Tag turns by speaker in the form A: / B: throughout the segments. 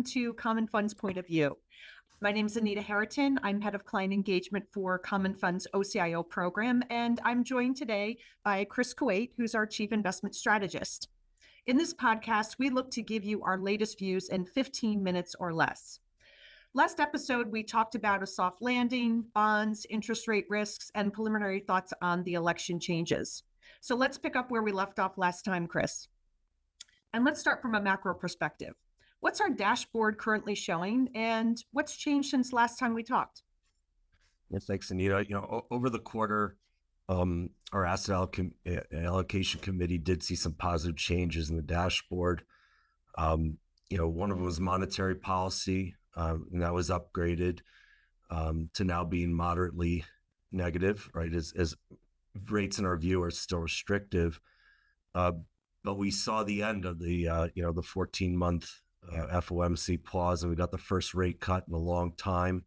A: welcome to Common Fund's Point of View. My name is Anita Harriton. I'm head of client engagement for Common Fund's OCIO program, and I'm joined today by Chris Kuwait, who's our chief investment strategist. In this podcast, we look to give you our latest views in 15 minutes or less. Last episode, we talked about a soft landing, bonds, interest rate risks, and preliminary thoughts on the election changes. So let's pick up where we left off last time, Chris. And let's start from a macro perspective. What's our dashboard currently showing, and what's changed since last time we talked?
B: Yes, thanks, Anita. Over the quarter, our asset allocation committee did see some positive changes in the dashboard. One of them was monetary policy, and that was upgraded to now being moderately negative, right? As rates in our view are still restrictive. But we saw the end of the 14-month FOMC pause, and we got the first rate cut in a long time,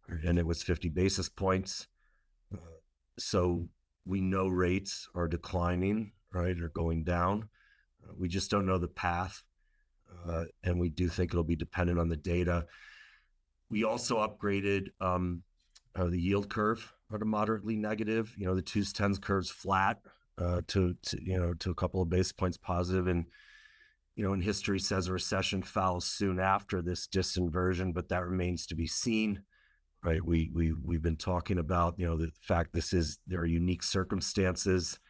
B: and it was 50 basis points. So we know rates are declining, right, or going down. We just don't know the path, and we do think it'll be dependent on the data. We also upgraded the yield curve to moderately negative. The 2s, 10s curve's flat. To a couple of basis points positive, and in history says a recession follows soon after this disinversion, but that remains to be seen, right? We've been talking about the fact there are unique circumstances.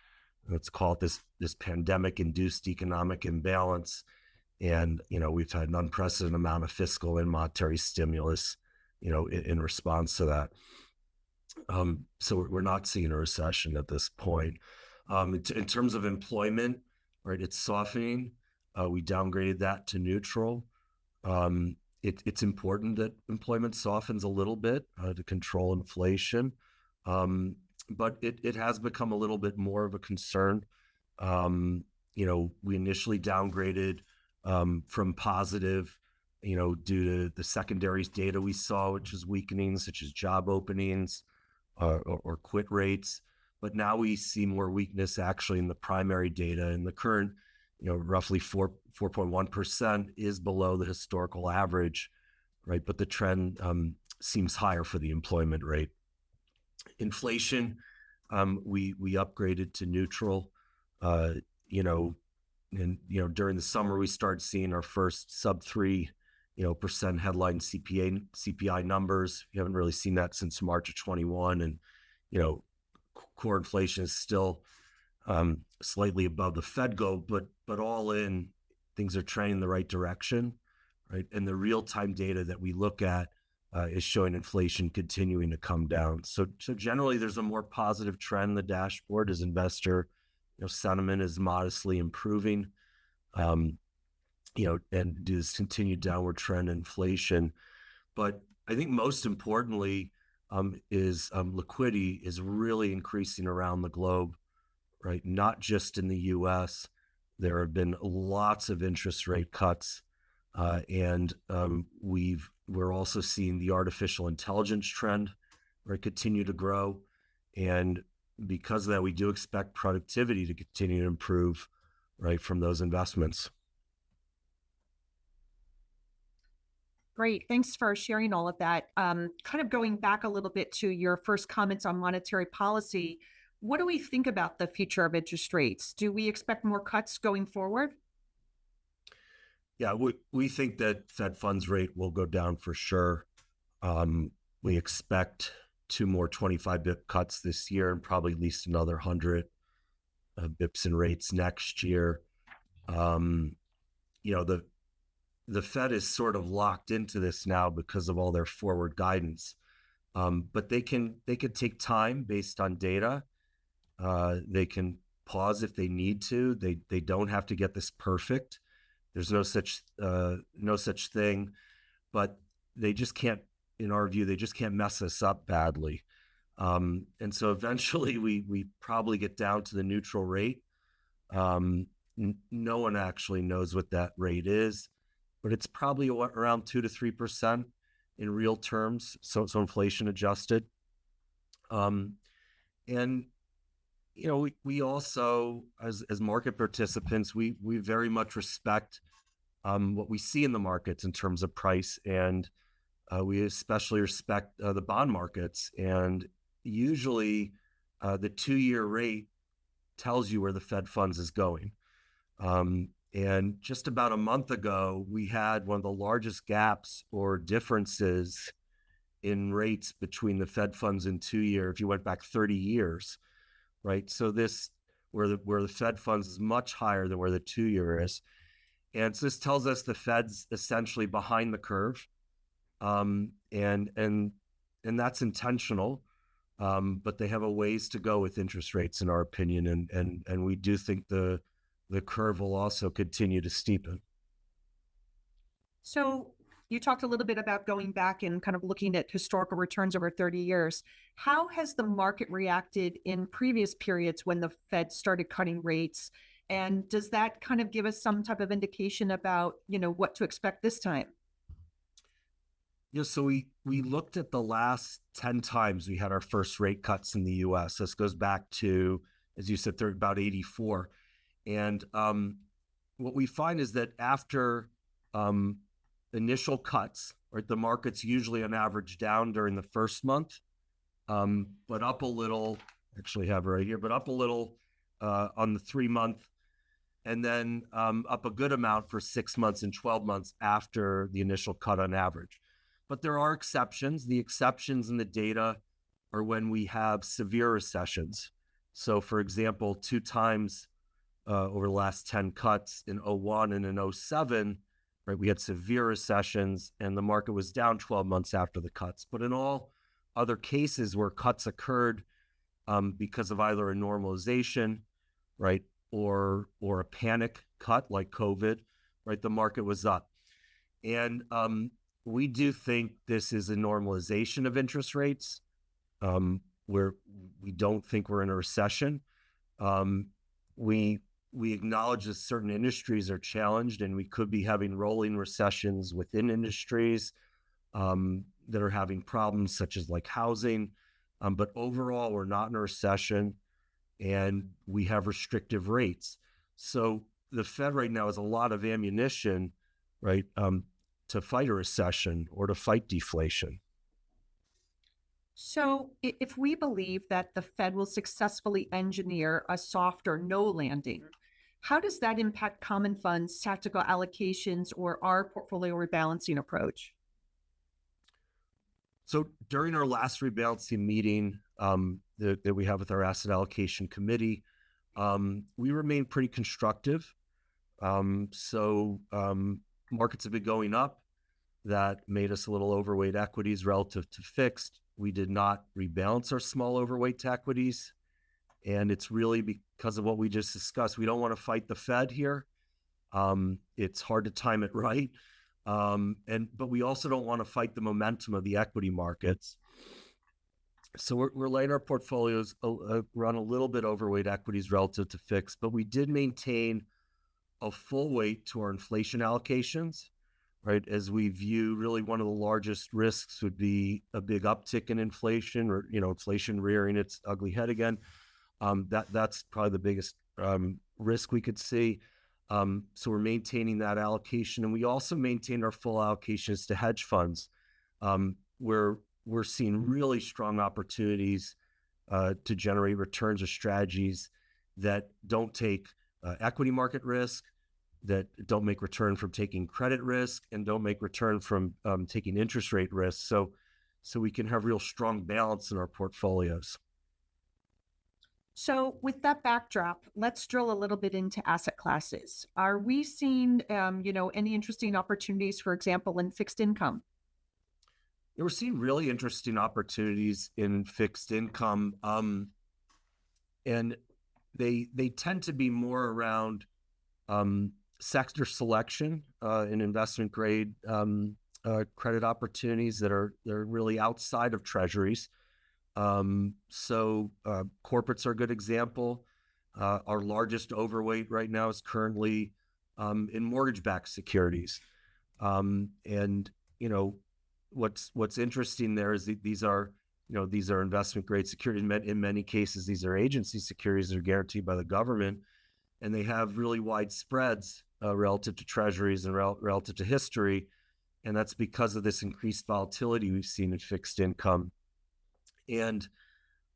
B: Let's call it this pandemic-induced economic imbalance, and we've had an unprecedented amount of fiscal and monetary stimulus, in response to that. So we're not seeing a recession at this point. In terms of employment, right, it's softening. We downgraded that to neutral. It's important that employment softens a little bit to control inflation, but it has become a little bit more of a concern. We initially downgraded from positive, due to the secondaries data we saw, which is weakening, such as job openings or quit rates. But now we see more weakness actually in the primary data, and the current, roughly 4.1% is below the historical average, right? But the trend seems higher for the employment rate. Inflation, we upgraded to neutral, and during the summer we started seeing our first sub 3% headline CPI numbers. We haven't really seen that since March of 21, and core inflation is still slightly above the Fed goal, but all in, things are trending in the right direction, right? And the real-time data that we look at is showing inflation continuing to come down. So generally, there's a more positive trend in the dashboard as investor sentiment is modestly improving, and due to this continued downward trend in inflation. But I think most importantly, is liquidity is really increasing around the globe, right? Not just in the U.S. There have been lots of interest rate cuts, and we're also seeing the artificial intelligence trend, right, continue to grow. And because of that, we do expect productivity to continue to improve, right, from those investments.
A: Great. Thanks for sharing all of that. Kind of going back a little bit to your first comments on monetary policy, what do we think about the future of interest rates? Do we expect more cuts going forward?
B: Yeah, we think that Fed funds rate will go down for sure. We expect 2 more 25 bip cuts this year, and probably at least another 100 bips in rates next year. The Fed is sort of locked into this now because of all their forward guidance, but they can take time based on data. They can pause if they need to. They don't have to get this perfect. There's no such thing, but they just can't, in our view, they just can't mess us up badly. And so eventually we probably get down to the neutral rate. No one actually knows what that rate is, but it's probably around 2 to 3% in real terms, so inflation adjusted. And we also, as market participants, we very much respect what we see in the markets in terms of price, and we especially respect the bond markets. And usually, the 2-year rate tells you where the Fed funds is going. And just about a month ago, we had one of the largest gaps or differences in rates between the Fed funds and 2-year, if you went back 30 years, right? So this, where the Fed funds is much higher than where the 2-year is. And so this tells us the Fed's essentially behind the curve. And that's intentional. But they have a ways to go with interest rates, in our opinion. And we do think the curve will also continue to steepen.
A: So you talked a little bit about going back and kind of looking at historical returns over 30 years. How has the market reacted in previous periods when the Fed started cutting rates? And does that kind of give us some type of indication about, what to expect this time?
B: Yeah, so we looked at the last 10 times we had our first rate cuts in the US. This goes back to, as you said, about 84. And what we find is that after initial cuts, right, the market's usually on average down during the first month, but up a little, actually have it right here, but up a little on the 3-month, and then up a good amount for 6 months and 12 months after the initial cut on average. But there are exceptions. The exceptions in the data are when we have severe recessions. So, for example, 2 times over the last 10 cuts in 01 and in 07, right, we had severe recessions and the market was down 12 months after the cuts. But in all other cases where cuts occurred because of either a normalization, right, or a panic cut like COVID, right, the market was up. And we do think this is a normalization of interest rates, where we don't think we're in a recession. We acknowledge that certain industries are challenged, and we could be having rolling recessions within industries that are having problems, such as like housing. But overall, we're not in a recession, and we have restrictive rates. So the Fed right now has a lot of ammunition, right, to fight a recession or to fight deflation.
A: So if we believe that the Fed will successfully engineer a soft or no landing, how does that impact common funds, tactical allocations, or our portfolio rebalancing approach?
B: So during our last rebalancing meeting that we have with our asset allocation committee, we remain pretty constructive. Markets have been going up. That made us a little overweight equities relative to fixed. We did not rebalance our small overweight to equities. And it's really because of what we just discussed. We don't want to fight the Fed here. It's hard to time it right. But we also don't want to fight the momentum of the equity markets. So we're letting our portfolios run a little bit overweight equities relative to fixed, but we did maintain a full weight to our inflation allocations, right? As we view really one of the largest risks would be a big uptick in inflation, or inflation rearing its ugly head again. That's probably the biggest risk we could see. So we're maintaining that allocation, and we also maintained our full allocations to hedge funds, where we're seeing really strong opportunities to generate returns or strategies that don't take equity market risk, that don't make return from taking credit risk, and don't make return from taking interest rate risk. So we can have real strong balance in our portfolios.
A: So with that backdrop, let's drill a little bit into asset classes. Are we seeing, any interesting opportunities, for example, in fixed income?
B: We're seeing really interesting opportunities in fixed income, and they tend to be more around sector selection in investment grade credit opportunities that are really outside of treasuries. Corporates are a good example. Our largest overweight right now is currently in mortgage-backed securities. What's interesting there is that these are investment grade securities. In many cases, these are agency securities that are guaranteed by the government. and they have really wide spreads relative to treasuries and relative to history. And that's because of this increased volatility we've seen in fixed income. And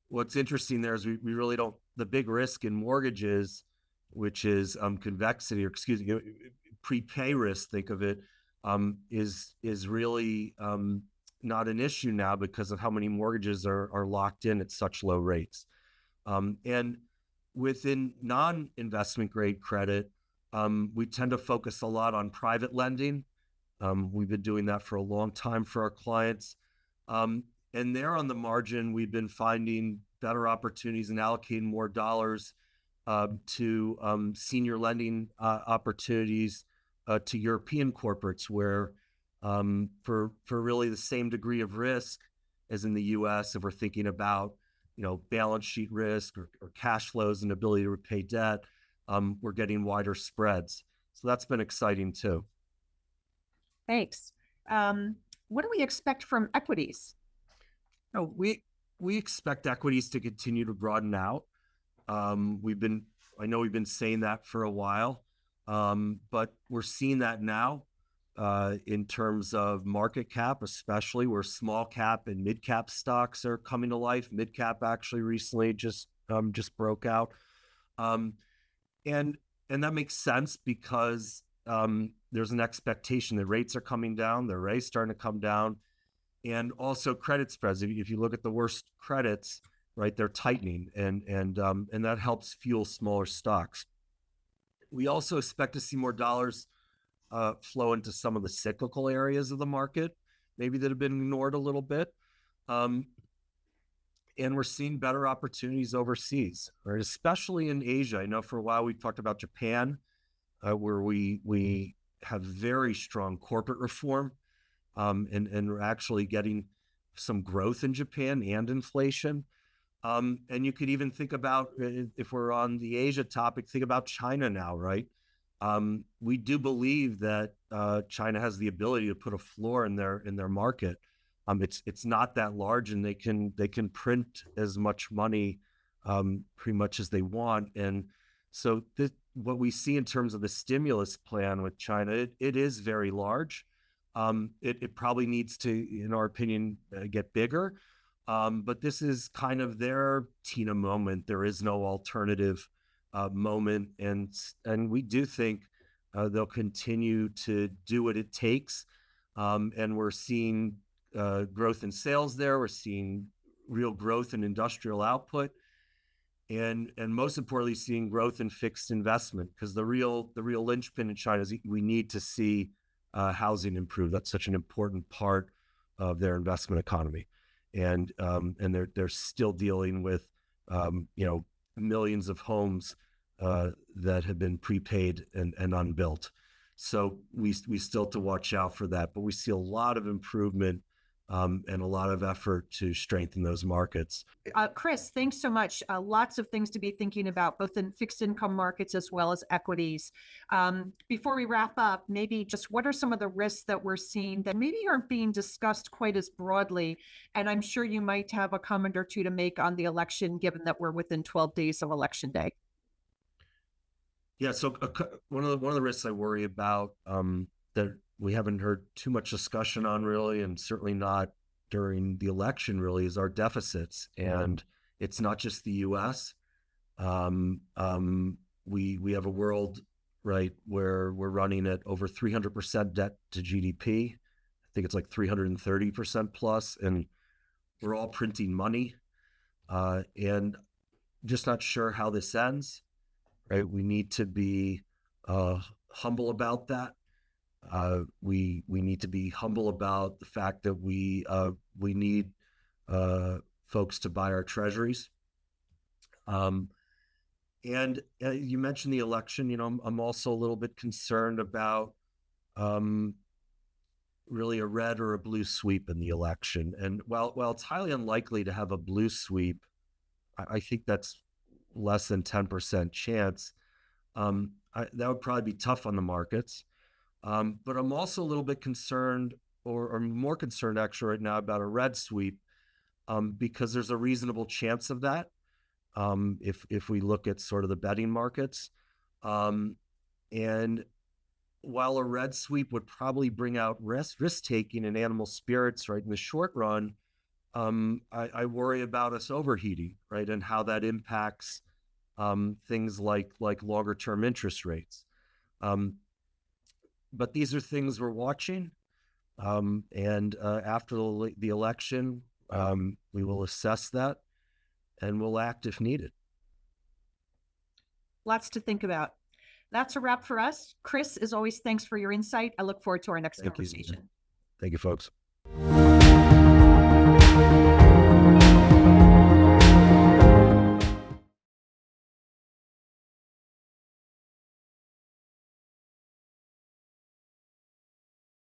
B: what's interesting there is we really don't, the big risk in mortgages, which is convexity, or excuse me, prepay risk, think of it, is really not an issue now because of how many mortgages are locked in at such low rates. And within non-investment grade credit, we tend to focus a lot on private lending. We've been doing that for a long time for our clients. And there on the margin, we've been finding better opportunities and allocating more dollars to senior lending opportunities to European corporates, where for really the same degree of risk as in the U.S., if we're thinking about balance sheet risk or cash flows and ability to repay debt, we're getting wider spreads. So that's been exciting too.
A: Thanks. What do we expect from equities?
B: No, we expect equities to continue to broaden out. I know we've been saying that for a while, but we're seeing that now in terms of market cap, especially where small cap and mid cap stocks are coming to life. Mid cap actually recently just broke out, and that makes sense because there's an expectation that rates are coming down, the rates starting to come down, and also credit spreads. If you look at the worst credits, right, they're tightening, and that helps fuel smaller stocks. We also expect to see more dollars flow into some of the cyclical areas of the market, maybe that have been ignored a little bit. And we're seeing better opportunities overseas, right? Especially in Asia. I know for a while we talked about Japan, where we have very strong corporate reform, and we're actually getting some growth in Japan and inflation. And you could even think about, if we're on the Asia topic, think about China now, right? We do believe that China has the ability to put a floor in their market. It's not that large, and they can print as much money pretty much as they want. And so what we see in terms of the stimulus plan with China, it is very large. It probably needs to, in our opinion, get bigger. But this is kind of their Tina moment. There is no alternative moment, and we do think they'll continue to do what it takes. And we're seeing growth in sales there. We're seeing real growth in industrial output, and most importantly, seeing growth in fixed investment, because the real linchpin in China is we need to see housing improve. That's such an important part of their investment economy. And they're still dealing with millions of homes that have been prepaid and unbuilt. So we still have to watch out for that, but we see a lot of improvement and a lot of effort to strengthen those markets.
A: Chris, thanks so much. Lots of things to be thinking about, both in fixed income markets as well as equities. Before we wrap up, maybe just what are some of the risks that we're seeing that maybe aren't being discussed quite as broadly? And I'm sure you might have a comment or two to make on the election, given that we're within 12 days of Election Day.
B: Yeah, so one of the risks I worry about that we haven't heard too much discussion on really, and certainly not during the election really, is our deficits. And it's not just the U.S. We have a world, right, where we're running at over 300% debt to GDP. I think it's like 330% plus, and we're all printing money, and just not sure how this ends. Right, we need to be humble about that. We need to be humble about the fact that we need folks to buy our treasuries. And you mentioned the election. I'm also a little bit concerned about really a red or a blue sweep in the election. And while it's highly unlikely to have a blue sweep, I think that's less than 10% chance. That would probably be tough on the markets. But I'm also a little bit concerned, or more concerned actually right now, about a red sweep, because there's a reasonable chance of that. If we look at sort of the betting markets, And while a red sweep would probably bring out risk taking and animal spirits, right, in the short run, I worry about us overheating, right, and how that impacts things like longer term interest rates. But these are things we're watching. And after the election, we will assess that and we'll act if needed.
A: Lots to think about. That's a wrap for us. Chris, as always, thanks for your insight. I look forward to our next
B: Thank you.
A: conversation.
B: Thank you, folks.